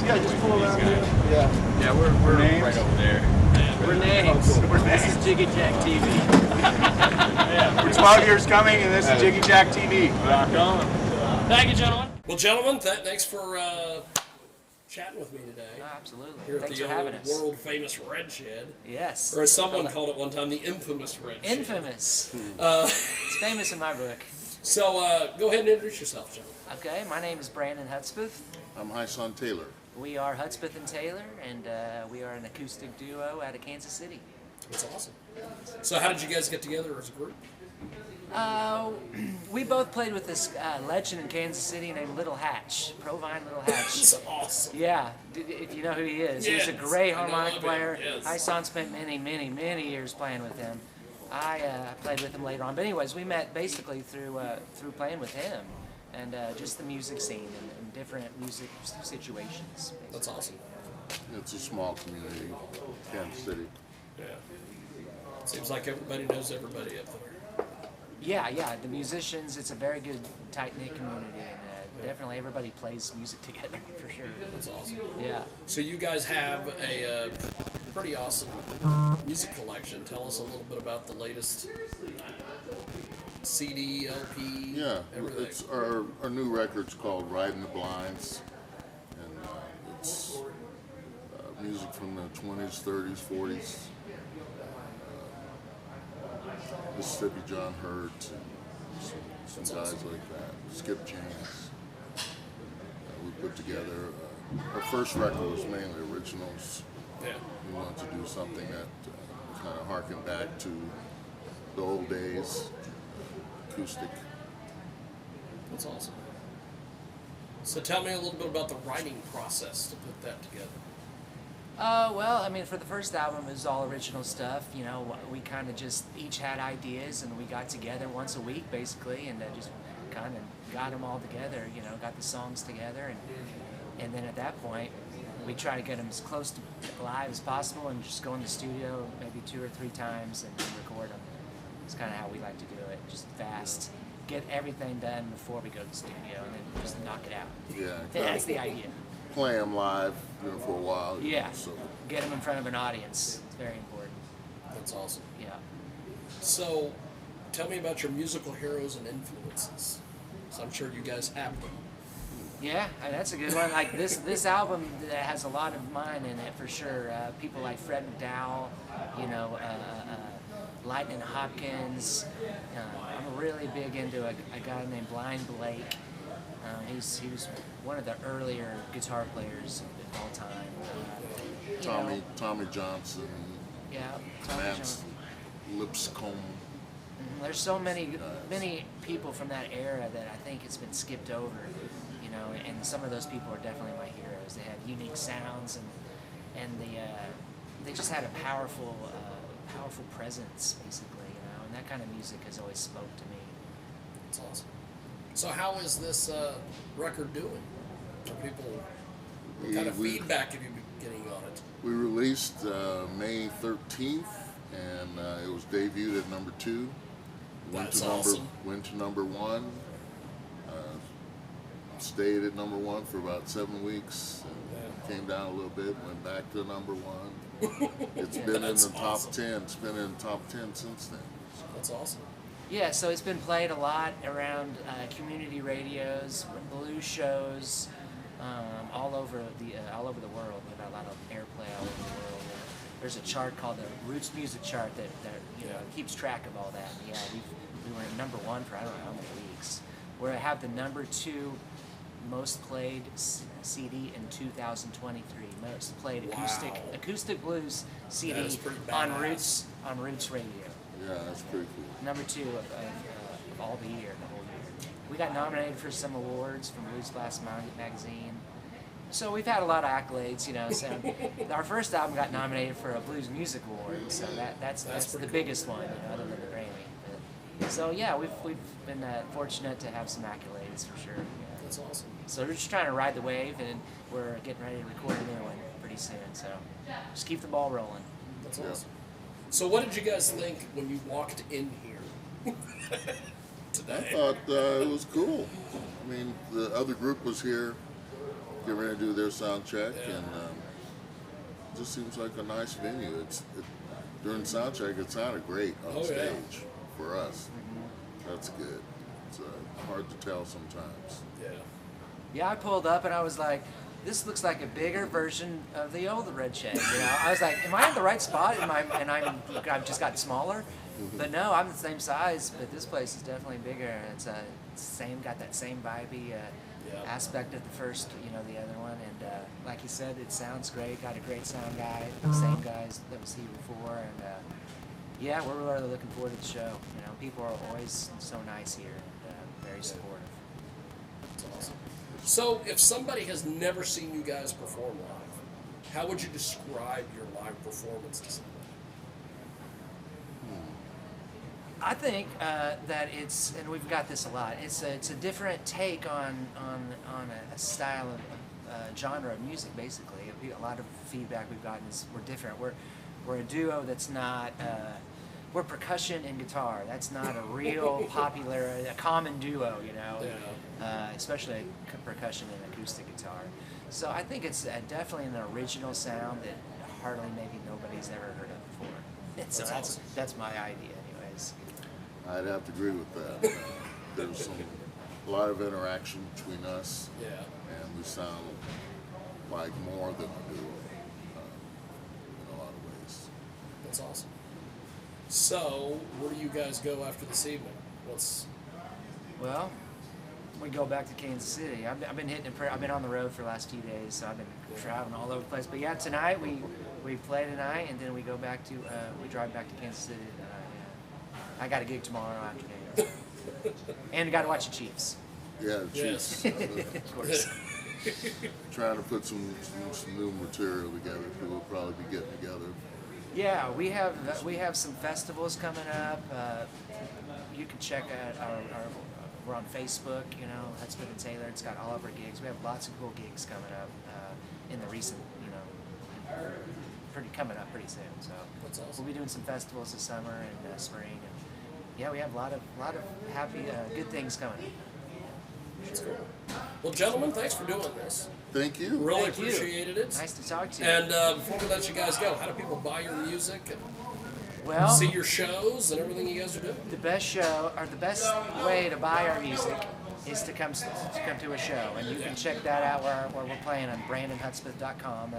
Yeah, just pull around here. Yeah. Yeah, we're right over there. We're names. This is Jiggy Jag TV. We're 12 years coming, and this is Jiggy Jag TV. Rock on. Thank you, gentlemen. Well, gentlemen, thanks for chatting with me today. Absolutely. Here Thanks at for the having old us. world-famous Red Shed. Yes. Or as someone called it one time, the infamous Red Shed. Infamous. It's famous in my book. So go ahead and introduce yourself, John. Okay, my name is Brandon Husdpeth. I'm Husdpeth Taylor. We are Husdpeth and Taylor, and we are an acoustic duo out of Kansas City. That's awesome. So how did you guys get together as a group? We both played with this legend in Kansas City named Little Hatch, Provine Little Hatch. That's awesome. Yeah, if you know who he is. Yes, He's a great I know harmonic of him, player. yes. Hyson spent many years playing with him. I played with him later on. But anyways, we met basically through playing with him and just the music scene and different music situations. Basically. That's awesome. It's a small community, Kansas City. Yeah. Seems like everybody knows everybody up there. Yeah, the musicians, it's a very good, tight-knit community, and definitely everybody plays music together, for sure. That's awesome. Yeah. So you guys have a pretty awesome music collection. Tell us a little bit about the latest CD, LP, Yeah, everything. it's our new record's called Riding the Blinds, and it's music from the 20s, 30s, 40s. Mississippi John Hurt, and some guys like that. Skip James. We put together. Our first record was mainly originals. Yeah. We wanted to do something that kind of harkened back to the old days, acoustic. That's awesome. So tell me a little bit about the writing process to put that together. Well, I mean, for the first album, it was all original stuff. You know, we kind of just each had ideas, and we got together once a week, basically, and just kind of got them all together. You know, got the songs together, and then at that point, we try to get them as close to live as possible, and just go in the studio maybe 2 or 3 times and record them. It's kind of how we like to do it, just fast. Get everything done before we go to the studio, and then just knock it out. Yeah, That's the idea. play them live, for a while. Yeah. So Get them in front of an audience. It's very important. That's awesome. Yeah. So tell me about your musical heroes and influences. So I'm sure you guys have them. Yeah, that's a good one. Like this album has a lot of mine in it for sure. People like Fred McDowell, you know, Lightning Hopkins. I'm really big into a guy named Blind Blake. He was one of the earlier guitar players of all time. Tommy Johnson, Yeah, Tommy Matt Johnson. Lipscomb. There's so many people from that era that I think it's been skipped over, you know, and some of those people are definitely my heroes. They had unique sounds and they just had a powerful presence, basically, you know, and that kind of music has always spoke to me. That's awesome. So how is this record doing? What kind of feedback have you been getting on it? We released May 13th, and it was debuted at number 2. That's awesome. Went to number 1. Stayed at number 1 for about 7 weeks. And came down a little bit. Went back to number 1. It's been in the top 10. It's been in the top 10 since then. That's awesome. Yeah, so it's been played a lot around community radios, blues shows, all over the world. We've got a lot of airplay all over the world. There's a chart called the Roots Music Chart that you know keeps track of all that. And yeah, we were at number 1 for I don't know how many weeks. Where I have the number 2 most played CD in 2023. Most played acoustic blues CD on Roots Radio. Yeah, that's pretty cool. Number 2 of all the whole year. We got nominated for some awards from Blues Blast magazine. So we've had a lot of accolades, you know. So our first album got nominated for a Blues Music Award, so that's the biggest one, you know, other than the Grammy. But, so yeah, we've been fortunate to have some accolades for sure. Yeah. That's awesome. So we're just trying to ride the wave, and we're getting ready to record a new one pretty soon. So just keep the ball rolling. That's awesome. So what did you guys think when you walked in here today? I thought it was cool. I mean, the other group was here. getting ready to do their sound check, Yeah. and it just seems like a nice venue. During sound check, it sounded great on Oh, yeah. stage for us. That's good. It's hard to tell sometimes. Yeah. Yeah, I pulled up and I was like, this looks like a bigger version of the old Red Shed. You know, I was like, am I in the right spot? I've just gotten smaller, but no, I'm the same size. But this place is definitely bigger. It's got that same vibey aspect of the first, the other one. And like you said, it sounds great. Got a great sound guy, the same guys that was here before. And yeah, we're really looking forward to the show. You know, people are always so nice here and very supportive. That's awesome. So, if somebody has never seen you guys perform live, how would you describe your live performance to somebody? I think that it's, and we've got this a lot. It's a different take on a style of genre of music. Basically, a lot of feedback we've gotten is we're different. We're a duo that's not. We're percussion and guitar. That's not a real popular, a common duo, especially percussion and acoustic guitar. So I think it's definitely an original sound that hardly maybe nobody's ever heard of before. So that's my idea, anyways. I'd have to agree with that. There's a lot of interaction between us, and we sound like more than a duo in a lot of ways. That's awesome. So, where do you guys go after this evening? Well, we go back to Kansas City. I've been hitting it. I've been on the road for the last 2 days, so I've been traveling all over the place. But yeah, tonight we play tonight, and then we go back to we drive back to Kansas City tonight. I got a gig tomorrow afternoon, and got to watch the Chiefs. Yeah, the Chiefs. Of course. Trying to put some new material together. We'll probably be getting together. Yeah, we have some festivals coming up. You can check out we're on Facebook. Husdpeth and Taylor. It's got all of our gigs. We have lots of cool gigs coming up in the recent, coming up pretty soon. So That's awesome. we'll be doing some festivals this summer and spring. And yeah, we have a lot of happy, good things coming. That's cool. Well, gentlemen, thanks for doing this. Thank you. Really Thank you. appreciated it. Nice to talk to you. And before we let you guys go, how do people buy your music and Well, see your shows and everything you guys are doing? the best way to buy our music is to come to a show, and you can check that out where we're playing on brandonhusdpeth.com.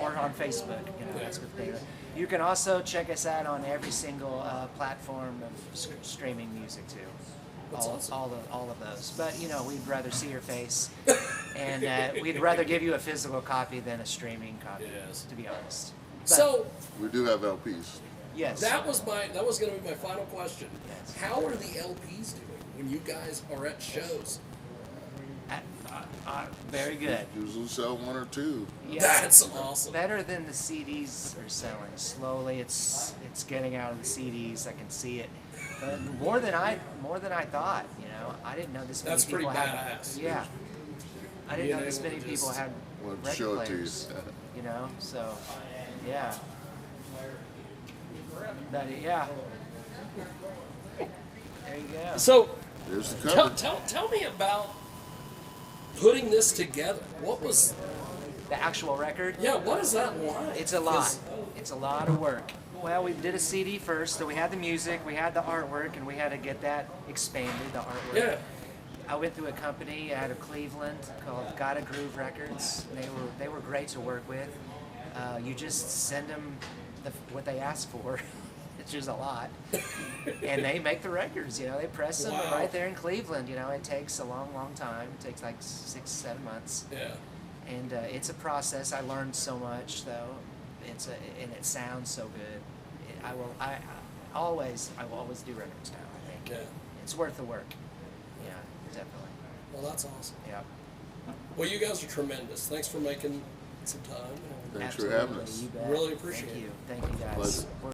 Or on Facebook. Husdpeth Taylor. You can also check us out on every single platform of streaming music too. That's awesome. All of those. But we'd rather see your face, and we'd rather give you a physical copy than a streaming copy. Yes. To be honest. But, So We do have LPs. yes. that was going to be my final question. Yes. How are the LPs doing when you guys are at shows? Very good. Usually sell one or two. Yeah. That's awesome. Better than the CDs are selling. Slowly, it's getting out of the CDs. I can see it. But more than I thought. I didn't know this many That's people pretty had. badass. Yeah. I didn't know Being this able many to people just- had Wanted to record show it to you. players. So yeah. But yeah. There you go. So There's the cover. tell me about putting this together. What was The actual record. what is that like? It's a lot. It's a lot of work. Well, we did a CD first, so we had the music, we had the artwork, and we had to get that expanded, the artwork. Yeah. I went through a company out of Cleveland called Gotta Groove Records. They were great to work with. You just send them what they ask for, which is a lot, and they make the records. They press them Wow. right there in Cleveland. It takes a long time. It takes like 6-7 months. Yeah. And it's a process. I learned so much, though. And it sounds so good. I will always do records now. I think Yeah. it's worth the work. Yeah, definitely. Well, that's awesome. Yeah. Well, you guys are tremendous. Thanks for making some time. Thanks for having Absolutely, us. you bet. Really appreciate Thank it. you. Thank you, guys. Pleasure. We're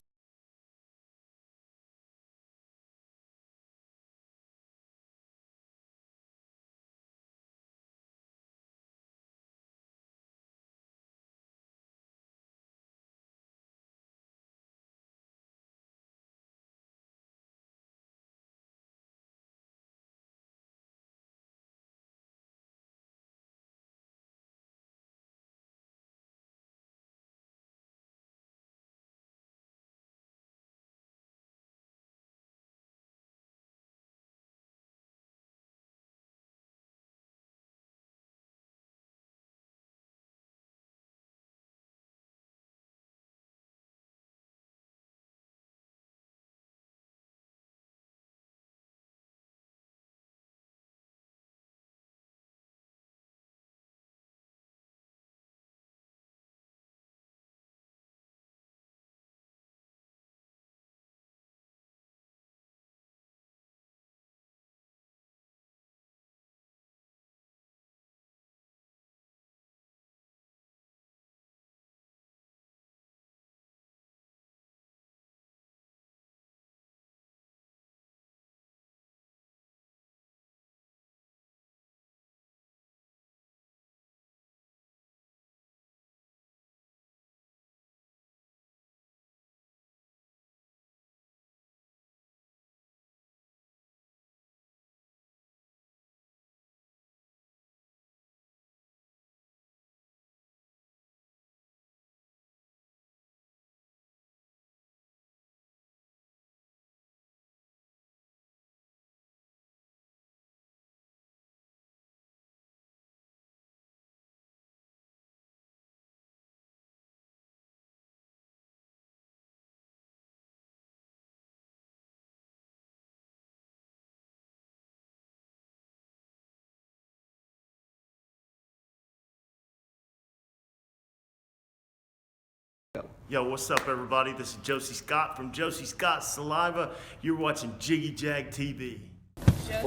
Yo, what's up, everybody? This is Josie Scott from Josie Scott's Saliva. You're watching Jiggy Jag TV. Just